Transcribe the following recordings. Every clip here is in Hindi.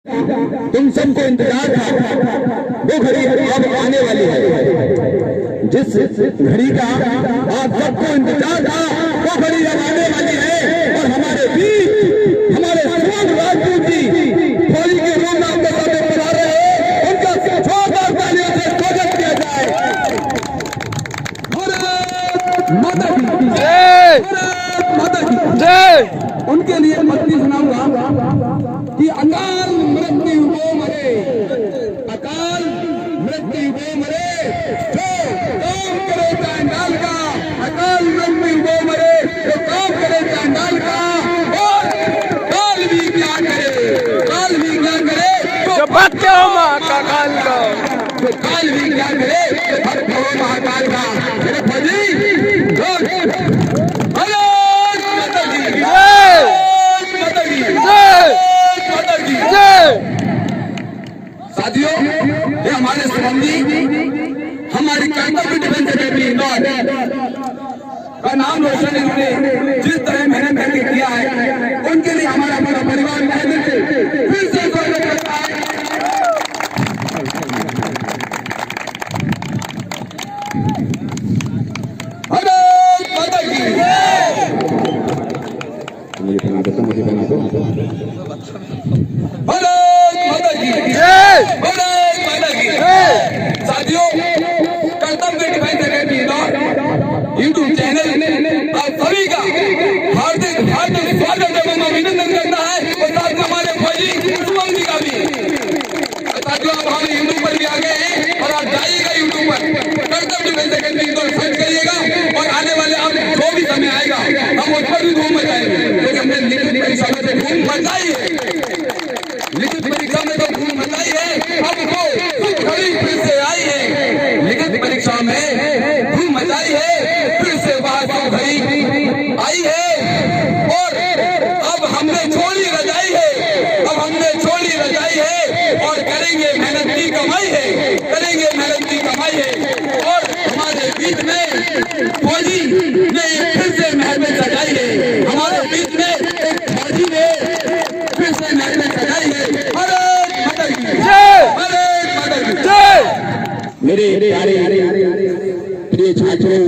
तुम सबको इंतजार था, वो घड़ी अब आने वाली है। जिस घड़ी का आप सबको इंतजार था, वो घड़ी अब आने वाली है। और हमारे बीच हमारे सुमन राजपूत जी होली के रोमनाम के साथ बना रहे हैं, उनका जोरदार तालियों से स्वागत किया जाए। भारत माता की जय, भारत माता की जय। उनके लिए पत्नी सुनाऊंगा कि अकाल मृत्यु को मरे, अकाल मृत्यु को मरे जो काम करे चांडाल का, अकाल मृत्यु को मरे जो काम करे चांडाल का। और काल भी क्या करे, काल भी क्या करे जो भक्त हो महाकाल का, जो काल भी क्या करे जो भक्त हो महाकाल का। मेरे फौजी साथियों, ये हमारे संबंधी हमारी कर्तव्य डिफेंस अकेडमी इंदौर का नाम रोशन इन्होंने जिस तरह मेहनत किया है, उनके लिए हमारा पूरा परिवार फिर से स्वागत करता है। भारत माता की जय, मुझे बना दो। भारत माता की जय, भारत माता की जय। साथियों, कर्तव्य डिफेंस अकेडमी यूट्यूब चैनल आप सभी का हार्दिक हार्दिक स्वागत एवं अभिनंदन करता है, और साथ में हमारे फौजी सुमन जी का भी। साथियों, अब हम यूट्यूब पर भी आ गए हैं, और आप जाइएगा यूट्यूब पर कर्तव्य डिफेंस अकेडमी सर्च करिएगा, और आने वाले अब जो भी समय आएगा हम उस पर भी धूम मचाएंगे, क्योंकि हमने लिखित परीक्षा में तो धूम मचाई है, लिखित परीक्षा में तो धूम मचाई है। अब वो घड़ी फिर से आई है, लिखित परीक्षा में धूम मचाई है, फिर से वहां घड़ी आई है। और अब हमने छोड़ी रजाई है, अब हमने छोड़ी रजाई है, और करेंगे मेहनत की कमाई है, करेंगे मेहनत की कमाई है। और हमारे बीच में फौजी ने फिर से मेहनत सजाई है, हमारे बीच में फौजी ने फिर से मेहनत सजाई है। भारत माता की जय, भारत माता की जय। मेरे प्रिय छात्रों,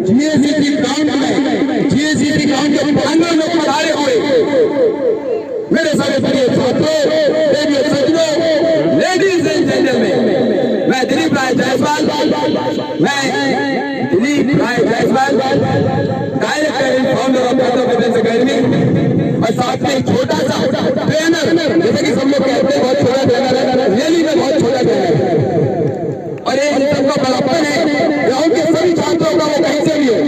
जीएससीसी ग्राउंड में, जीएससीसी ग्राउंड के प्रांगण में पधारे हुए मेरे सारे प्रिय छात्रों, प्रिय सज्जनों, लेडीज एंड जेंटलमैन, मैं Dilip Rai Jaiswal, director and founder of Kartavya defence academy, और साथ में छोटा सा ट्रेनर, जैसे कि सब लोग कहते हैं बहुत छोटा ट्रेनर है, रियली में बहुत छोटा ट्रेनर है। और ये इन सबका बड़प्पन है, ग्राउंड के सभी छात्रों का, वो कहीं से भी है।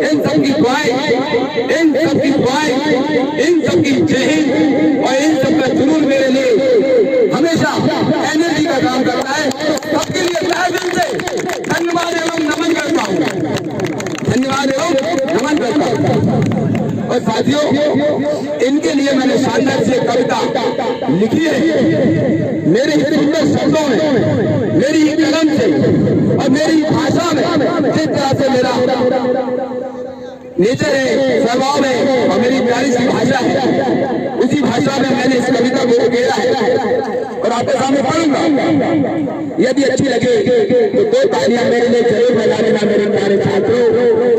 इन सबकी दुआएं, इन सबकी दुआएं, इन सबकी जय हिंद, और इन सबका जुनून मेरे लिए हमेशा एनर्जी का काम करता है। सबके लिए तहे दिल से धन्यवाद एवं नमन करता हूँ, धन्यवाद एवं नमन करता हूँ। और साथियों, इनके लिए मैंने शानदार से कविता लिखी है, मेरे सुंदर शब्दों में, मेरी कलम से और मेरी भाषा में, जिस तरह से मेरा नेचर है, स्वभाव है, और मेरी प्यारी सी भाषा है, उसी भाषा में मैंने इस कविता को उकेरा है, और आपके सामने पढ़ूंगा। यदि अच्छी लगे तो दो तालियां मेरे लिए जरूर बजा देना मेरे प्यारे छात्रों।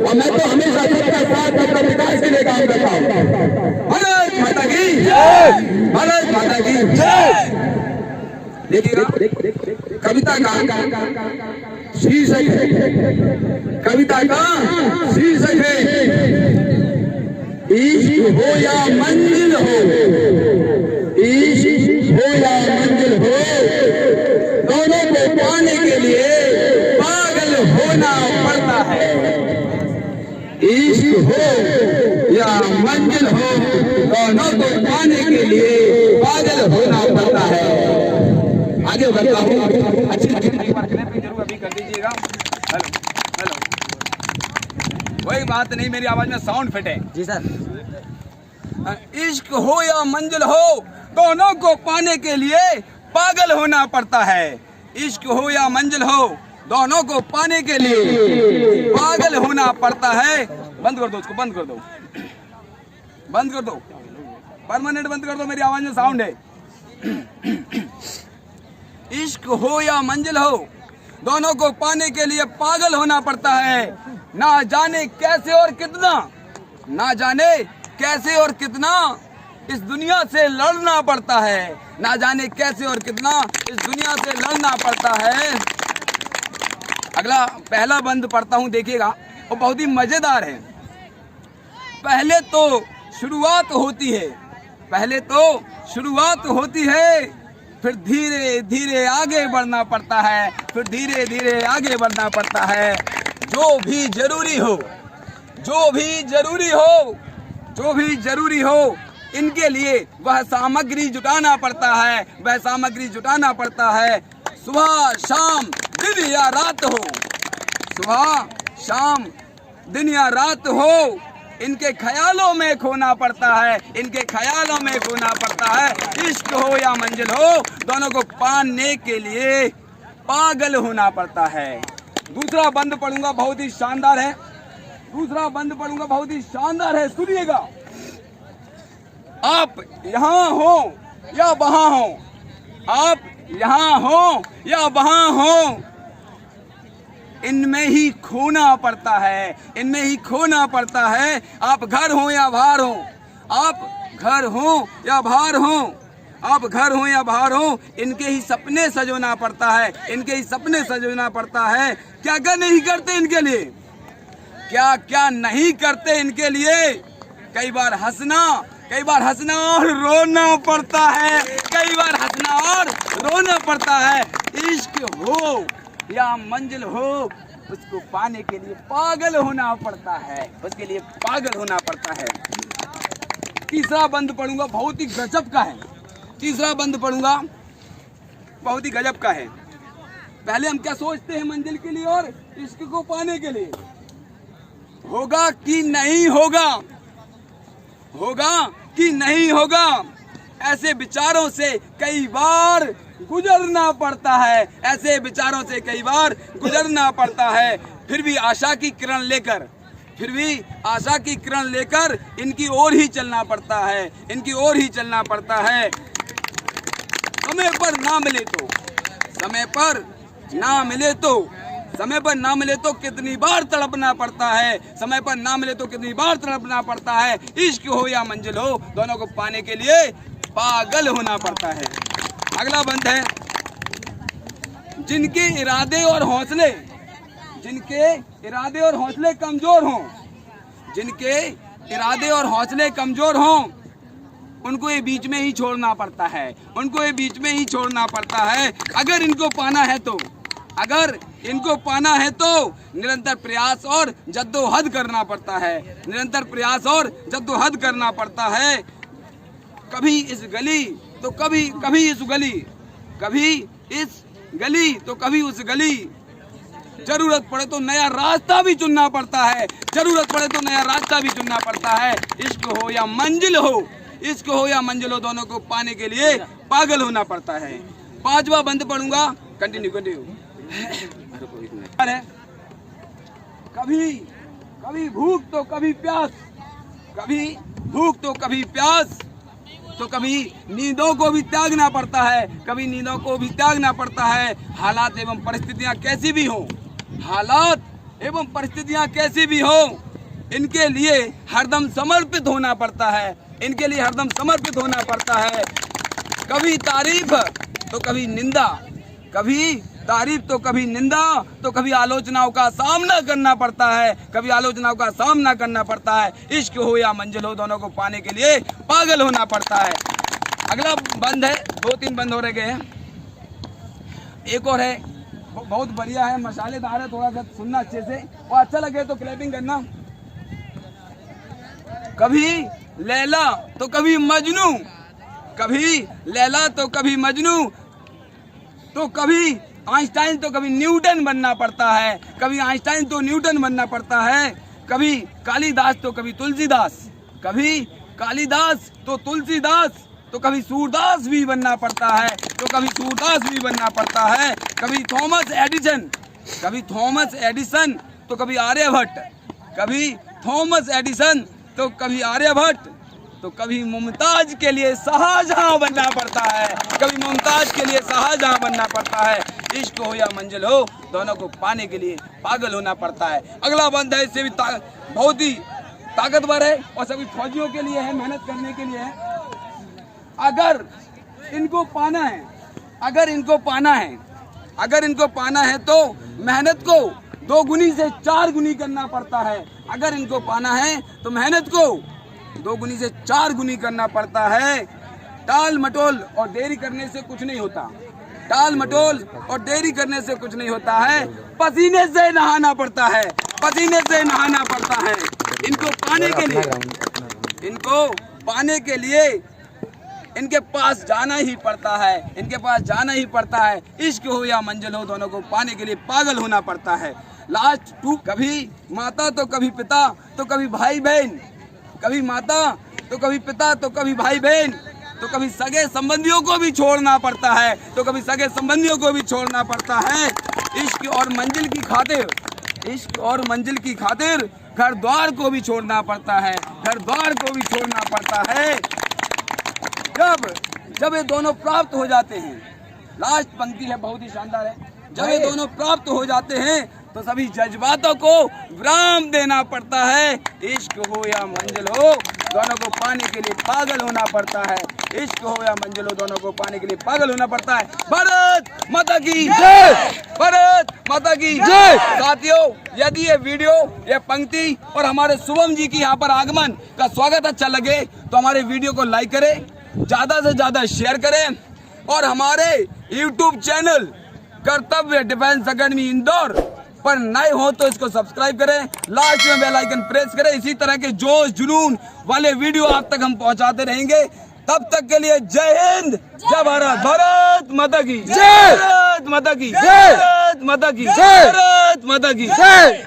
और मैं तो हमेशा सबका साथ, सबका विकास के लिए काम करता हूँ। भारत माता की जय, भारत माता की जय। देखिएगा, कविता का शीर्षक है, कविता का शीर्षक है, इश्क हो या मंजिल हो, इश्क हो या मंजिल हो, दोनों को पाने के लिए पागल होना पड़ता है। इश्क हो या मंजिल हो, दोनों को पाने के लिए पागल होना पड़ता है। आगे बढ़ता हूँ, अच्छी जरूर अभी कर दीजिएगा। हेलो हेलो, कोई बात नहीं, मेरी आवाज में साउंड फिट है जी सर। इश्क हो या मंजिल हो, दोनों को पाने के लिए पागल होना पड़ता है। इश्क हो या मंजिल हो, दोनों को पाने के लिए पागल होना पड़ता है। बंद कर दो उसको, बंद कर दो, बंद कर दो, परमानेंट बंद कर दो, मेरी आवाज में साउंड है। इश्क हो या मंजिल हो, दोनों को पाने के लिए पागल होना पड़ता है। ना जाने कैसे और कितना, ना जाने कैसे और कितना इस दुनिया से लड़ना पड़ता है। ना जाने कैसे और कितना इस दुनिया से लड़ना पड़ता है। अगला पहला बंद पढ़ता हूँ, देखिएगा, वो बहुत ही मजेदार है। पहले तो शुरुआत होती है, पहले तो शुरुआत होती है, फिर धीरे धीरे आगे बढ़ना पड़ता है, फिर धीरे धीरे आगे बढ़ना पड़ता है। जो भी जरूरी हो, जो भी जरूरी हो, जो भी जरूरी हो, इनके लिए वह सामग्री जुटाना पड़ता है, वह सामग्री जुटाना पड़ता है। सुबह शाम दिन या रात हो, सुबह शाम दिन या रात हो, इनके ख्यालों में खोना पड़ता है, इनके ख्यालों में खोना पड़ता है। इश्क हो या मंजिल हो, दोनों को पाने के लिए पागल होना पड़ता है। दूसरा बंद पढ़ूंगा, बहुत ही शानदार है। दूसरा बंद पढ़ूंगा, बहुत ही शानदार है, सुनिएगा। आप यहाँ हो या वहाँ हो, आप यहाँ हो या वहाँ हो, इनमें ही खोना पड़ता है, इनमें ही खोना पड़ता है। आप घर हो या बाहर हो, आप घर हो या बाहर हो, आप घर हो या बाहर हो, इनके ही सपने सजोना पड़ता है, इनके ही सपने सजोना पड़ता है। क्या क्या नहीं करते इनके लिए, क्या क्या नहीं करते इनके लिए। कई बार हंसना, कई बार हंसना और रोना पड़ता है, कई बार हंसना और रोना पड़ता है। इश्क हो या मंजिल हो, उसको पाने के लिए पागल होना पड़ता है, उसके लिए पागल होना पड़ता है। तीसरा बंद पढ़ूंगा, बहुत ही गजब का है। तीसरा बंद पढ़ूंगा, बहुत ही गजब का है। पहले हम क्या सोचते हैं मंजिल के लिए और इश्क को पाने के लिए, होगा कि नहीं होगा, होगा कि नहीं होगा, ऐसे विचारों से कई बार गुजरना पड़ता है, ऐसे विचारों से कई बार गुजरना पड़ता है। फिर भी आशा की किरण लेकर, फिर भी आशा की किरण लेकर इनकी ओर ही चलना पड़ता है, इनकी ओर ही चलना पड़ता है। समय पर ना मिले तो, समय पर ना मिले तो, समय पर ना मिले तो कितनी बार तड़पना पड़ता है, समय पर ना मिले तो कितनी बार तड़पना पड़ता है। इश्क हो या मंजिल हो, दोनों को पाने के लिए पागल होना पड़ता है। अगला बंद है, जिनके इरादे और हौसले, जिनके इरादे और हौसले कमजोर हों, जिनके इरादे और हौसले कमजोर हों, उनको ये बीच में ही छोड़ना पड़ता है, उनको ये बीच में ही छोड़ना पड़ता है। अगर इनको पाना है तो, अगर इनको पाना है तो निरंतर प्रयास और जद्दोजहद करना पड़ता है, निरंतर प्रयास और जद्दोजहद करना पड़ता है। कभी इस गली तो कभी इस गली, कभी इस गली तो कभी उस गली, जरूरत पड़े तो नया रास्ता भी चुनना पड़ता है, जरूरत पड़े तो नया रास्ता भी चुनना पड़ता है। इश्क हो या मंजिल हो, इश्क हो या मंजिल हो, दोनों को पाने के लिए पागल होना पड़ता है। पांचवा बंद पढ़ूंगा, कंटिन्यू कंटिन्यू। कभी कभी भूख तो कभी प्यास, कभी भूख तो कभी प्यास, तो कभी नींदों को भी त्यागना पड़ता है, कभी नींदों को भी त्यागना पड़ता है। हालात एवं परिस्थितियां कैसी भी हो, हालात एवं परिस्थितियां कैसी भी हो, इनके लिए हरदम समर्पित होना पड़ता है, इनके लिए हरदम समर्पित होना पड़ता है। कभी तारीफ तो कभी निंदा, कभी तारीफ तो कभी निंदा, तो कभी आलोचनाओं का सामना करना पड़ता है, कभी आलोचनाओं का सामना करना पड़ता है। इश्क हो या मंजिल हो, दोनों को पाने के लिए पागल होना पड़ता है। अगला बंद है, 2-3 बंद हो रह गए हैं। एक और है, बहुत बढ़िया है, मसालेदार है, थोड़ा सा सुनना अच्छे से, और अच्छा लगे तो क्लैपिंग करना। कभी लैला तो कभी मजनू, कभी लैला तो कभी मजनू, तो कभी आइंस्टाइन तो कभी न्यूटन बनना पड़ता है, कभी आइंस्टाइन तो न्यूटन बनना पड़ता है। कभी कालिदास तो कभी तुलसीदास, कभी कालिदास तो तुलसीदास, तो कभी सूरदास भी बनना पड़ता है, तो कभी सूरदास भी बनना पड़ता है। कभी थॉमस एडिसन, कभी थॉमस एडिसन तो कभी आर्यभट्ट, कभी थॉमस एडिसन तो कभी आर्यभट्ट, तो कभी मुमताज के लिए शाहजहां बनना पड़ता है, कभी मुमताज के लिए शाहजहां बनना पड़ता है। इश्क हो या मंजिल हो, दोनों को पाने के लिए पागल होना पड़ता है। अगला बंद है, इससे भी बहुत ही ताकतवर है और सभी फौजियों के लिए है, मेहनत करने के लिए है। अगर इनको पाना है, अगर इनको पाना है तो मेहनत को 2 गुनी से 4 गुनी करना पड़ता है। अगर इनको पाना है तो मेहनत को 2 गुनी से 4 गुनी करना पड़ता है। टाल मटोल और देरी करने से कुछ नहीं होता, टाल मटोल और देरी करने से कुछ नहीं होता है। पसीने से नहाना पड़ता है, पसीने से नहाना पड़ता है। इनको पाने के लिए इनके पास जाना ही पड़ता है, इनके पास जाना ही पड़ता है। इश्क हो या मंजिल हो, दोनों को पाने के लिए पागल होना पड़ता है। लास्ट 2, कभी माता तो कभी पिता तो कभी भाई बहन, कभी माता तो कभी पिता तो कभी भाई बहन, तो कभी सगे संबंधियों को भी छोड़ना पड़ता है, तो कभी सगे संबंधियों को भी छोड़ना पड़ता है। इश्क और मंजिल की खातिर, इश्क और मंजिल की खातिर घर द्वार को भी छोड़ना पड़ता है, घर द्वार को भी छोड़ना पड़ता है। जब ये दोनों प्राप्त हो जाते हैं, लास्ट पंक्ति है, बहुत ही शानदार है। जब ये दोनों प्राप्त हो जाते हैं तो सभी जज्बातों को विराम देना पड़ता है। इश्क हो या मंजिल हो, दोनों को पाने के लिए पागल होना पड़ता है। इश्क हो या मंजिल हो, दोनों को पाने के लिए पागल होना पड़ता है। भारत माता की जय, भारत माता की जय। साथियों, यदि ये वीडियो, ये पंक्ति और हमारे शुभम जी की यहाँ पर आगमन का स्वागत अच्छा लगे तो हमारे वीडियो को लाइक करें, ज्यादा से ज्यादा शेयर करें और हमारे YouTube चैनल कर्तव्य डिफेंस अकेडमी इंदौर पर नए हो तो इसको सब्सक्राइब करें, लास्ट में बेल आइकन प्रेस करें। इसी तरह के जोश जुनून वाले वीडियो आप तक हम पहुंचाते रहेंगे। तब तक के लिए जय हिंद, जय भारत, भारत माता की जय, भारत माता की जय, भारत माता की जय, भारत माता की जय।